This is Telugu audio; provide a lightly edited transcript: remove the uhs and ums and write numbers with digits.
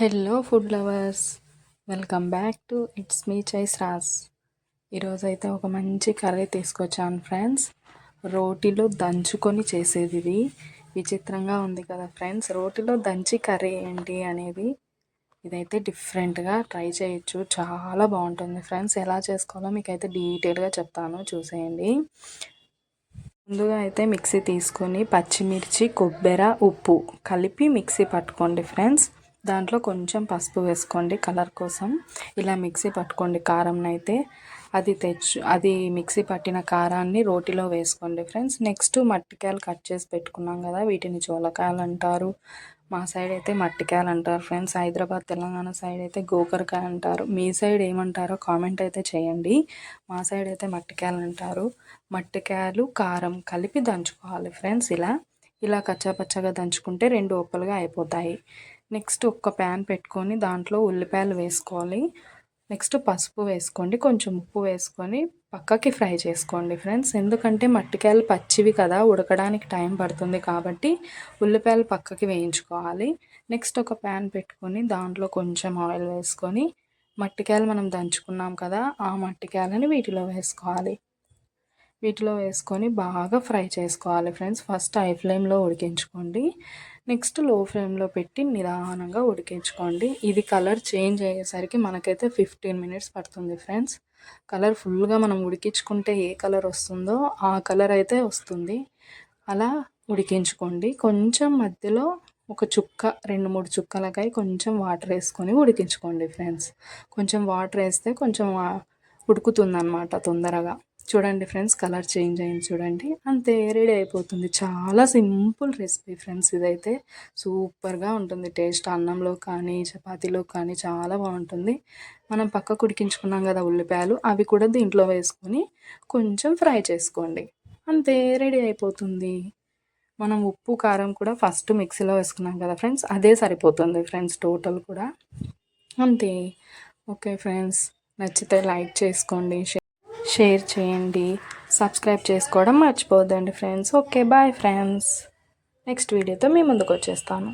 Hello food lovers, welcome back to it's me choice రాస్. ఈరోజైతే ఒక మంచి కర్రీ తీసుకొచ్చాను ఫ్రెండ్స్. రోటిలో దంచుకొని చేసేది ఇది. విచిత్రంగా ఉంది కదా ఫ్రెండ్స్, రోటిలో దంచి కర్రీ ఏంటి అనేది. ఇదైతే డిఫరెంట్గా ట్రై చేయొచ్చు, చాలా బాగుంటుంది ఫ్రెండ్స్. ఎలా చేసుకోవాలో మీకైతే డీటెయిల్గా చెప్తాను, చూసేయండి. ముందుగా అయితే మిక్సీ తీసుకొని పచ్చిమిర్చి, కొబ్బరి, ఉప్పు కలిపి మిక్సీ పట్టుకోండి ఫ్రెండ్స్. దాంట్లో కొంచెం పసుపు వేసుకోండి కలర్ కోసం. ఇలా మిక్సీ పట్టుకోండి కారంని అయితే. అది మిక్సీ పట్టిన కారాన్ని రోటిలో వేసుకోండి ఫ్రెండ్స్. నెక్స్ట్ మట్టికాయలు కట్ చేసి పెట్టుకున్నాం కదా, వీటిని చోలకాయలు అంటారు. మా సైడ్ అయితే మట్టికాయలు అంటారు ఫ్రెండ్స్. హైదరాబాద్ తెలంగాణ సైడ్ అయితే గోకరకాయ అంటారు. మీ సైడ్ ఏమంటారో కామెంట్ అయితే చేయండి. మా సైడ్ అయితే మట్టికాయలు అంటారు. మట్టికాయలు కారం కలిపి దంచుకోవాలి ఫ్రెండ్స్. ఇలా కచ్చాపచ్చగా దంచుకుంటే రెండు ఒప్పలుగా అయిపోతాయి. నెక్స్ట్ ఒక ప్యాన్ పెట్టుకొని దాంట్లో ఉల్లిపాయలు వేసుకోవాలి. నెక్స్ట్ పసుపు వేసుకోండి, కొంచెం ఉప్పు వేసుకొని పక్కకి ఫ్రై చేసుకోండి ఫ్రెండ్స్. ఎందుకంటే మట్టికాయలు పచ్చివి కదా, ఉడకడానికి టైం పడుతుంది కాబట్టి ఉల్లిపాయలు పక్కకి వేయించుకోవాలి. నెక్స్ట్ ఒక ప్యాన్ పెట్టుకొని దాంట్లో కొంచెం ఆయిల్ వేసుకొని మట్టికాయలు మనం దంచుకున్నాం కదా, ఆ మట్టికాయలని వీటిలో వేసుకొని బాగా ఫ్రై చేసుకోవాలి ఫ్రెండ్స్. ఫస్ట్ హై ఫ్లేమ్లో ఉడికించుకోండి. నెక్స్ట్ లో ఫ్లేమ్లో పెట్టి నిదానంగా ఉడికించుకోండి. ఇది కలర్ చేంజ్ అయ్యేసరికి మనకైతే 15 మినిట్స్ పడుతుంది ఫ్రెండ్స్. కలర్ ఫుల్గా మనం ఉడికించుకుంటే ఏ కలర్ వస్తుందో ఆ కలర్ అయితే వస్తుంది. అలా ఉడికించుకోండి. కొంచెం మధ్యలో ఒక చుక్క, 2-3 చుక్కలకై కొంచెం వాటర్ వేసుకొని ఉడికించుకోండి ఫ్రెండ్స్. కొంచెం వాటర్ వేస్తే కొంచెం ఉడుకుతుందన్నమాట తొందరగా. చూడండి ఫ్రెండ్స్, కలర్ చేంజ్ అయింది చూడండి, అంతే, రెడీ అయిపోతుంది. చాలా సింపుల్ రెసిపీ ఫ్రెండ్స్. ఇదైతే సూపర్గా ఉంటుంది టేస్ట్. అన్నంలో కానీ చపాతీలో కానీ చాలా బాగుంటుంది. మనం పక్కకు ఉడికించుకున్నాం కదా ఉల్లిపాయలు, అవి కూడా దీంట్లో వేసుకొని కొంచెం ఫ్రై చేసుకోండి, అంతే, రెడీ అయిపోతుంది. మనం ఉప్పు కారం కూడా ఫస్ట్ మిక్సీలో వేసుకున్నాం కదా ఫ్రెండ్స్, అదే సరిపోతుంది ఫ్రెండ్స్ టోటల్ కూడా, అంతే. ఓకే ఫ్రెండ్స్, నచ్చితే లైక్ చేసుకోండి, షేర్ చేయండి, సబ్స్క్రైబ్ చేసుకోవడం మర్చిపోద్దండి friends. Okay, bye friends. Next వీడియోతో మీ ముందుకు వచ్చేస్తాను.